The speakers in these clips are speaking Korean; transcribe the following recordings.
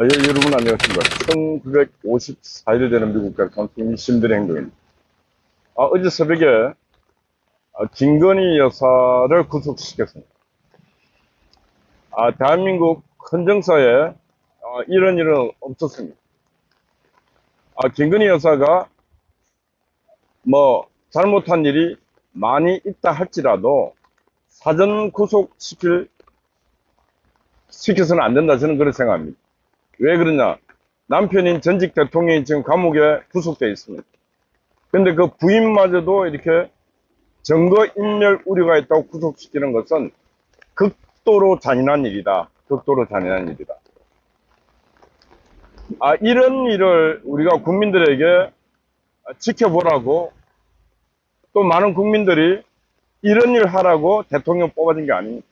여러분 안녕하십니까. 1954일 되는 미국 대통령 신들의 행동입니다. 어제 새벽에 김건희 여사를 구속시켰습니다. 대한민국 헌정사에 이런 일은 없었습니다. 김건희 여사가 뭐 잘못한 일이 많이 있다 할지라도 사전 구속시켜서는 안 된다, 저는 그렇게 생각합니다. 왜 그러냐? 남편인 전직 대통령이 지금 감옥에 구속되어 있습니다. 근데 그 부인마저도 이렇게 증거인멸 우려가 있다고 구속시키는 것은 극도로 잔인한 일이다. 극도로 잔인한 일이다. 이런 일을 우리가 국민들에게 지켜보라고, 또 많은 국민들이 이런 일 하라고 대통령 뽑아준 게 아닙니다.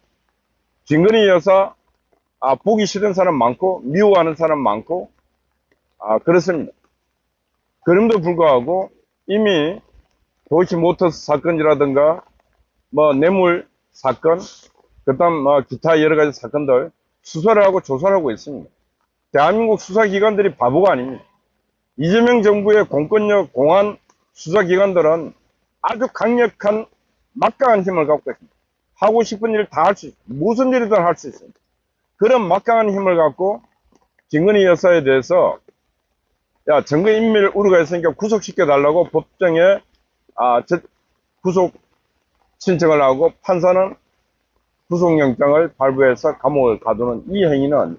김건희 여사 보기 싫은 사람 많고 미워하는 사람 많고 그렇습니다. 그럼에도 불구하고 이미 도이치모터스 사건이라든가 뭐 뇌물 사건, 그다음 기타 여러 가지 사건들 수사를 하고 조사를 하고 있습니다. 대한민국 수사기관들이 바보가 아닙니다. 이재명 정부의 공권력 공안 수사기관들은 아주 강력한 막강한 힘을 갖고 있습니다. 하고 싶은 일 다 할 수 있습니다. 무슨 일이든 할 수 있습니다. 그런 막강한 힘을 갖고 김건희 여사에 대해서 증거인멸 우려가 있으니까 구속시켜 달라고 법정에 구속 신청을 하고 판사는 구속영장을 발부해서 감옥을 가두는 이 행위는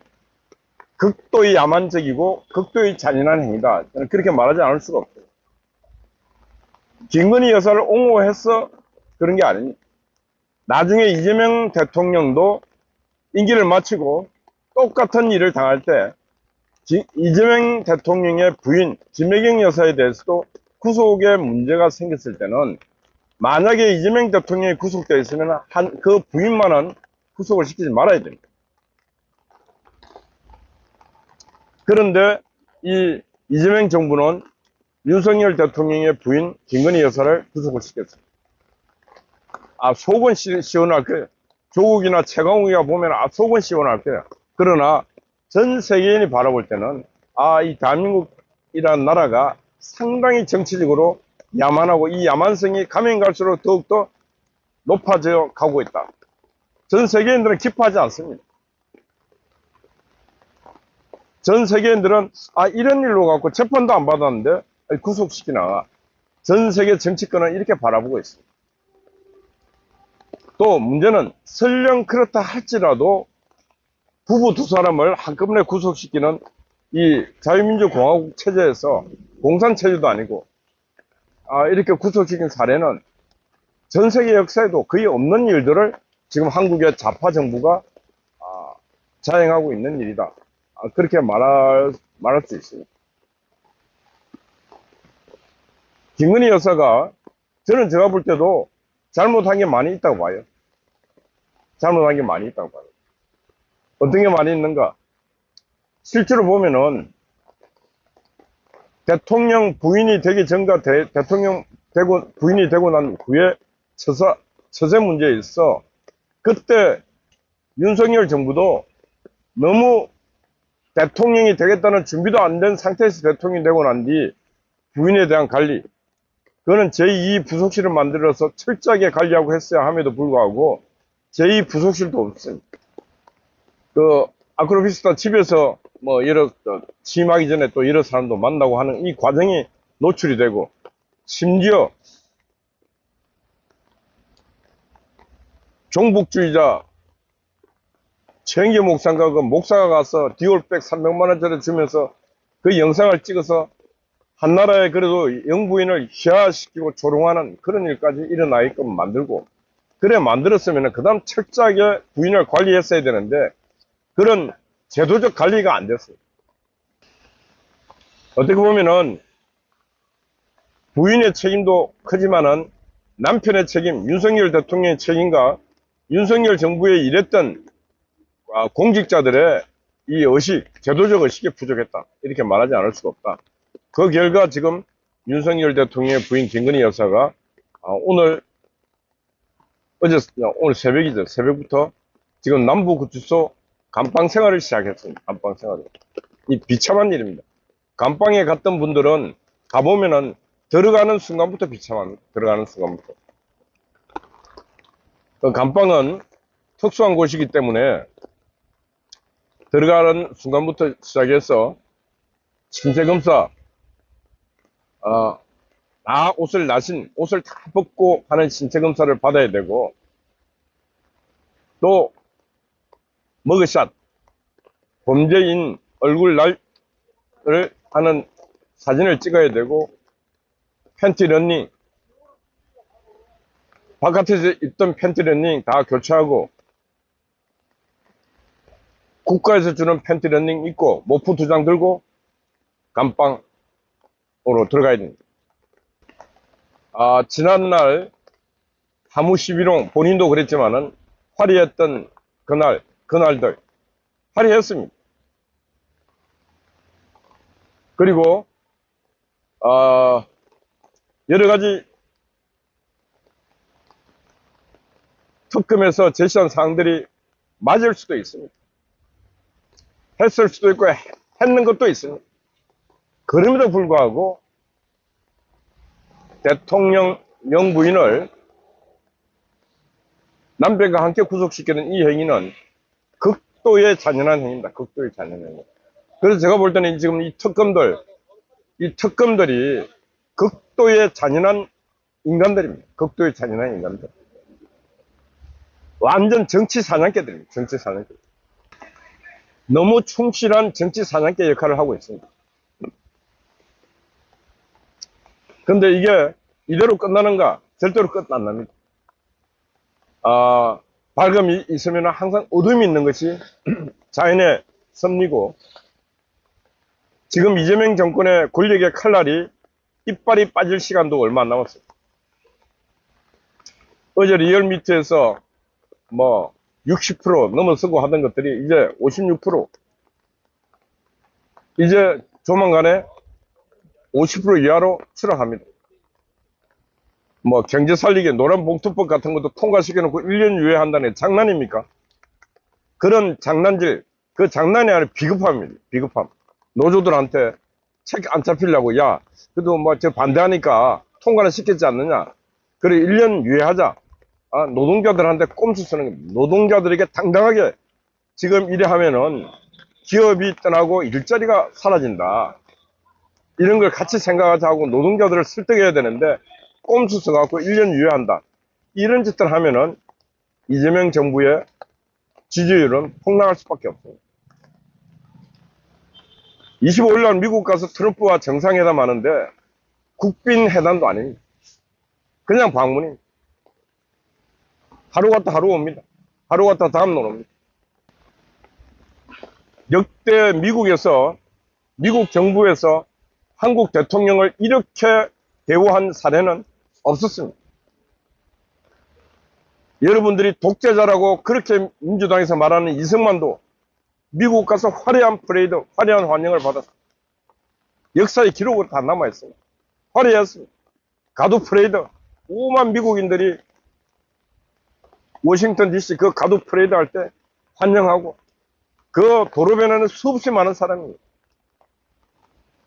극도의 야만적이고 극도의 잔인한 행위다. 저는 그렇게 말하지 않을 수가 없어요. 김건희 여사를 옹호해서 그런 게 아닙니다. 나중에 이재명 대통령도 임기를 마치고 똑같은 일을 당할 때 이재명 대통령의 부인 김혜경 여사에 대해서도 구속에 문제가 생겼을 때는, 만약에 이재명 대통령이 구속되어 있으면 그 부인만은 구속을 시키지 말아야 됩니다. 그런데 이 이재명 정부는 윤석열 대통령의 부인 김건희 여사를 구속을 시켰습니다. 속은 시원할 거예요. 조국이나 최강욱이가 보면 속은 시원할 거예요. 그러나 전 세계인이 바라볼 때는 이 대한민국이라는 나라가 상당히 정치적으로 야만하고, 이 야만성이 가면 갈수록 더욱더 높아져 가고 있다. 전 세계인들은 기뻐하지 않습니다. 전 세계인들은 이런 일로 갖고 재판도 안 받았는데 구속시키나. 전 세계 정치권은 이렇게 바라보고 있습니다. 또 문제는 설령 그렇다 할지라도 부부 두 사람을 한꺼번에 구속시키는 이 자유민주공화국 체제에서, 공산체제도 아니고 이렇게 구속시킨 사례는 전 세계 역사에도 거의 없는 일들을 지금 한국의 좌파 정부가 자행하고 있는 일이다. 그렇게 말할 수 있습니다. 김건희 여사가, 저는 제가 볼 때도 잘못한 게 많이 있다고 봐요. 잘못한 게 많이 있다고 봐요. 어떤 게 많이 있는가? 실제로 보면은 대통령 부인이 되기 전과 대통령 부인이 되고 난 후에 처세 문제에 있어 그때 윤석열 정부도 너무 대통령이 되겠다는 준비도 안 된 상태에서 대통령이 되고 난 뒤 부인에 대한 관리, 그거는 제2 부속실을 만들어서 철저하게 관리하고 했어야 함에도 불구하고 제2 부속실도 없습니다. 아크로비스타 집에서 취임하기 전에 또 여러 사람도 만나고 하는 이 과정이 노출이 되고, 심지어 종북주의자 최영계 목사가 목사가 가서 디올백 300만 원짜리 주면서 그 영상을 찍어서 한나라에 그래도 영부인을 희화시키고 조롱하는 그런 일까지 일어나게끔 만들고, 그래 만들었으면 그 다음 철저하게 부인을 관리했어야 되는데 그런 제도적 관리가 안 됐어요. 어떻게 보면은 부인의 책임도 크지만은 남편의 책임, 윤석열 대통령의 책임과 윤석열 정부에 일했던 공직자들의 이 의식, 제도적 의식이 부족했다. 이렇게 말하지 않을 수가 없다. 그 결과 지금 윤석열 대통령의 부인 김건희 여사가 오늘 새벽이죠. 새벽부터 지금 남부구치소 감방 생활을 시작했습니다. 감방 생활을. 이 비참한 일입니다. 감방에 갔던 분들은 가보면은 들어가는 순간부터 비참합니다. 들어가는 순간부터. 그 감방은 특수한 곳이기 때문에 들어가는 순간부터 시작해서 신체검사, 옷을 다 벗고 하는 신체검사를 받아야 되고, 또 머그샷, 범죄인 얼굴 날을 하는 사진을 찍어야 되고, 팬티 러닝, 바깥에서 입던 팬티 러닝 다 교체하고, 국가에서 주는 팬티 러닝 입고 모프 2장 들고 감방으로 들어가야 됩니다. 지난날 하무 11홍 본인도 그랬지만은 화려했던 그날들 화려했습니다. 그리고 여러 가지 특검에서 제시한 사항들이 맞을 수도 있습니다. 했을 수도 있고 했는 것도 있습니다. 그럼에도 불구하고 대통령 영부인을 남편과 함께 구속시키는 이 행위는 극도의 잔인한 행위입니다. 극도의 잔인한 행위. 그래서 제가 볼 때는 지금 이 특검들이 극도의 잔인한 인간들입니다. 극도의 잔인한 인간들. 완전 정치 사냥개들입니다. 정치 사냥개. 너무 충실한 정치 사냥개 역할을 하고 있습니다. 근데 이게 이대로 끝나는가? 절대로 끝 안 납니다. 밝음이 있으면 항상 어둠이 있는 것이 자연의 섭리고, 지금 이재명 정권의 권력의 칼날이 이빨이 빠질 시간도 얼마 안 남았어요. 어제 리얼미터에서 60% 넘어서고 하던 것들이 이제 56%, 이제 조만간에 50% 이하로 추락합니다. 경제 살리기 노란봉투법 같은 것도 통과시켜놓고 1년 유예한다는 게 장난입니까? 그런 장난질, 그 장난이 아니라 비겁함입니다. 비겁함. 노조들한테 책 안 잡히려고, 야, 그래도 저 반대하니까 통과는 시켰지 않느냐. 그래, 1년 유예하자. 노동자들한테 꼼수 쓰는 겁니다. 노동자들에게 당당하게 지금 이래 하면은 기업이 떠나고 일자리가 사라진다. 이런 걸 같이 생각하자 하고 노동자들을 설득해야 되는데 꼼수 써갖고 1년 유예한다. 이런 짓들 하면은 이재명 정부의 지지율은 폭락할 수밖에 없습니다. 25일날 미국 가서 트럼프와 정상회담 하는데 국빈 회담도 아닙니다. 그냥 방문입니다. 하루 갔다 하루 옵니다. 하루 갔다 다음날 옵니다. 역대 미국 정부에서 한국 대통령을 이렇게 대우한 사례는 없었습니다. 여러분들이 독재자라고 그렇게 민주당에서 말하는 이승만도 미국 가서 화려한 퍼레이드, 화려한 환영을 받았습니다. 역사의 기록으로 다 남아있습니다. 화려했습니다. 가두 퍼레이드, 오만 미국인들이 워싱턴 DC 그 가두 퍼레이드 할 때 환영하고, 그 도로변에는 수없이 많은 사람입니다.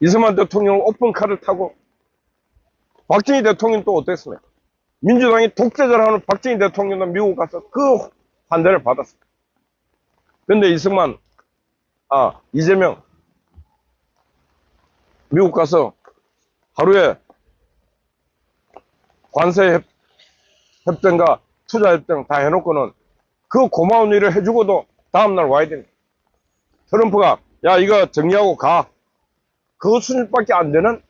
이승만 대통령은 오픈카를 타고, 박정희 대통령 또 어땠습니까? 민주당이 독재자라는 박정희 대통령도 미국 가서 그 환대를 받았습니다. 근데 이재명 미국 가서 하루에 관세 협정과 투자 협정 다 해놓고는 그 고마운 일을 해주고도 다음날 와야 됩니다. 트럼프가 야 이거 정리하고 가. 그 수준밖에 안 되는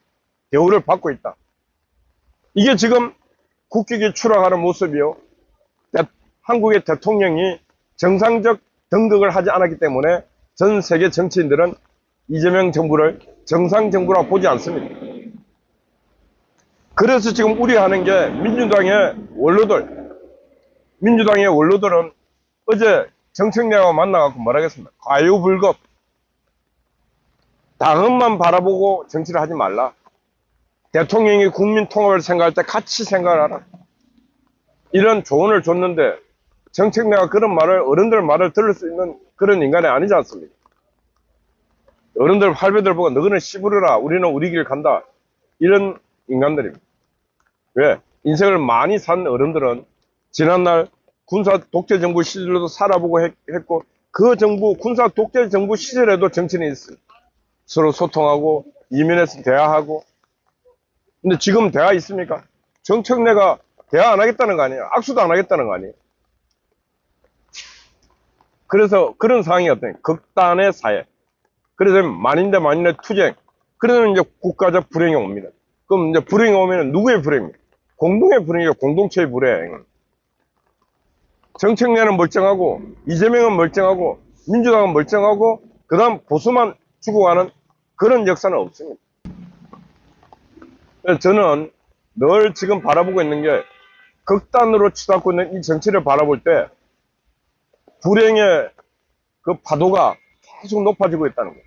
대우를 받고 있다. 이게 지금 국격이 추락하는 모습이요. 한국의 대통령이 정상적 등극을 하지 않았기 때문에 전 세계 정치인들은 이재명 정부를 정상 정부라고 보지 않습니다. 그래서 지금 우려하는 게 민주당의 원로들은 어제 정청래와 만나갖고 뭐라겠습니까? 과유불급. 당헌만 바라보고 정치를 하지 말라. 대통령이 국민 통합을 생각할 때 같이 생각을 하라. 이런 조언을 줬는데 정청래가 그런 말을, 어른들 말을 들을 수 있는 그런 인간이 아니지 않습니까? 어른들 할배들 보고 너희는 씨부르라 우리는 우리 길 간다 이런 인간들입니다. 왜? 인생을 많이 산 어른들은 지난날 군사 독재 정부 시절에도 살아보고 했고 그 정부 군사 독재 정부 시절에도 정치인이 있어요. 서로 소통하고 이면에서 대화하고. 근데 지금 대화 있습니까? 정청래가 대화 안 하겠다는 거 아니에요? 악수도 안 하겠다는 거 아니에요? 그래서 그런 상황이 어때요? 극단의 사회. 그래서 만인 대 만인의 투쟁. 그러면 이제 국가적 불행이 옵니다. 그럼 이제 불행이 오면 누구의 불행입니까? 공동의 불행이죠. 공동체의 불행. 정청래는 멀쩡하고 이재명은 멀쩡하고 민주당은 멀쩡하고 그 다음 보수만 죽어가는 그런 역사는 없습니다. 그래서 저는 늘 지금 바라보고 있는 게 극단으로 치닫고 있는 이 정치를 바라볼 때 불행의 그 파도가 계속 높아지고 있다는 거예요.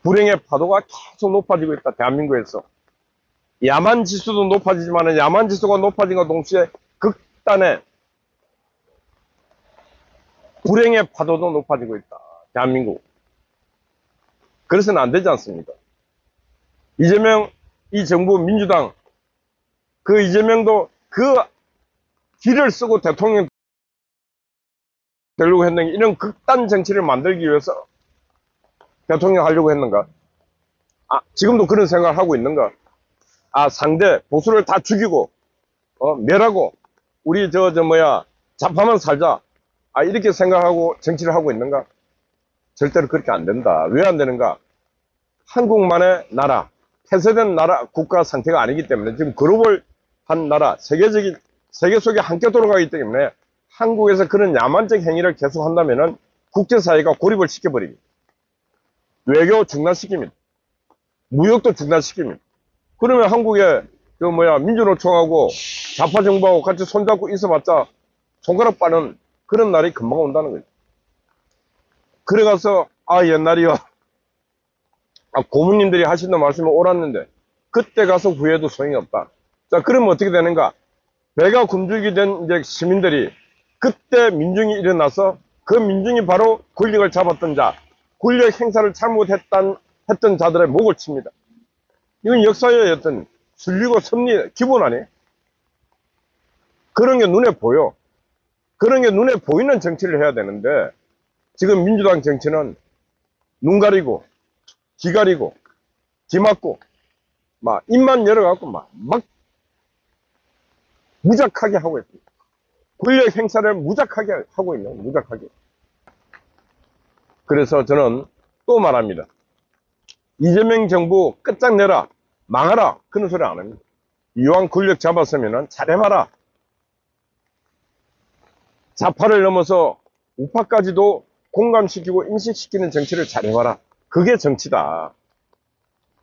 불행의 파도가 계속 높아지고 있다. 대한민국에서. 야만 지수도 높아지지만 야만 지수가 높아진과 동시에 극단의 불행의 파도도 높아지고 있다. 대한민국. 그래서는 안 되지 않습니까? 이재명, 이 정부 민주당, 그 이재명도 그 길을 쓰고 대통령 되려고 했는데 이런 극단 정치를 만들기 위해서 대통령 하려고 했는가? 지금도 그런 생각을 하고 있는가? 상대 보수를 다 죽이고 멸하고 우리 좌파만 살자 이렇게 생각하고 정치를 하고 있는가? 절대로 그렇게 안 된다. 왜 안 되는가? 한국만의 나라, 폐쇄된 나라 국가 상태가 아니기 때문에 지금 글로벌한 나라, 세계 속에 함께 돌아가기 때문에 한국에서 그런 야만적 행위를 계속 한다면은 국제사회가 고립을 시켜버립니다. 외교 중단시킵니다. 무역도 중단시킵니다. 그러면 한국에 민주노총하고 좌파 정부하고 같이 손잡고 있어봤자 손가락 빠는 그런 날이 금방 온다는 거죠. 그래가서 옛날이요 고모님들이 하시는 말씀을 옳았는데 그때 가서 후회도 소용이 없다. 자, 그러면 어떻게 되는가? 배가 굶주리게 된 이제 시민들이 그때 민중이 일어나서 그 민중이 바로 권력을 잡았던 자, 권력 행사를 잘못했던 자들의 목을 칩니다. 이건 역사의 어떤 순리고 섭리 기본 아니에요? 그런 게 눈에 보여. 그런 게 눈에 보이는 정치를 해야 되는데 지금 민주당 정치는 눈 가리고 귀 가리고 귀 막고 막 입만 열어갖고 막 무작하게 하고 있습니다. 권력 행사를 무작하게 하고 있는 무작하게. 그래서 저는 또 말합니다. 이재명 정부 끝장내라 망하라 그런 소리 안 합니다. 이왕 권력 잡았으면 잘해봐라. 좌파를 넘어서 우파까지도 공감시키고 인식시키는 정치를 잘해봐라. 그게 정치다.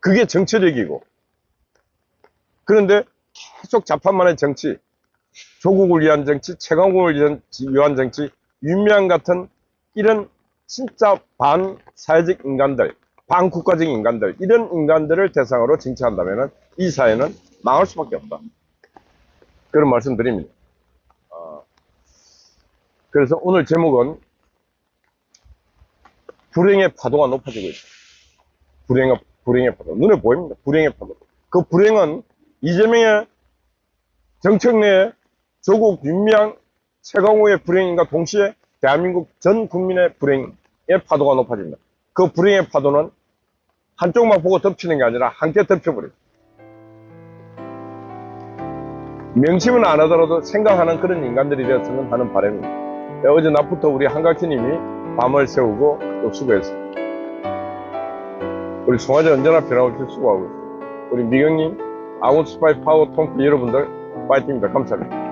그게 정치력이고. 그런데 계속 좌파만의 정치, 조국을 위한 정치, 최강욱을 위한 정치, 윤미향 같은 이런 진짜 반사회적 인간들, 반국가적 인간들, 이런 인간들을 대상으로 정치한다면 이 사회는 망할 수밖에 없다. 그런 말씀 드립니다. 그래서 오늘 제목은 불행의 파도가 높아지고 있다. 불행의 파도. 눈에 보입니다. 불행의 파도. 그 불행은 이재명의, 정청래의, 조국, 윤미향, 최강욱의 불행인가 동시에 대한민국 전 국민의 불행의 파도가 높아진다. 그 불행의 파도는 한쪽만 보고 덮치는 게 아니라 함께 덮여버립니다. 명심은 안 하더라도 생각하는 그런 인간들이 되었으면 하는 바람입니다. 어제 낮부터 우리 한가키님이 밤을 새우고 또 수고했습니다. 우리 송아지 언제나 변함없이 수고하고 있습니다. 우리 미경님, 아군 스파이 파워 통크 여러분들 파이팅입니다. 감사합니다.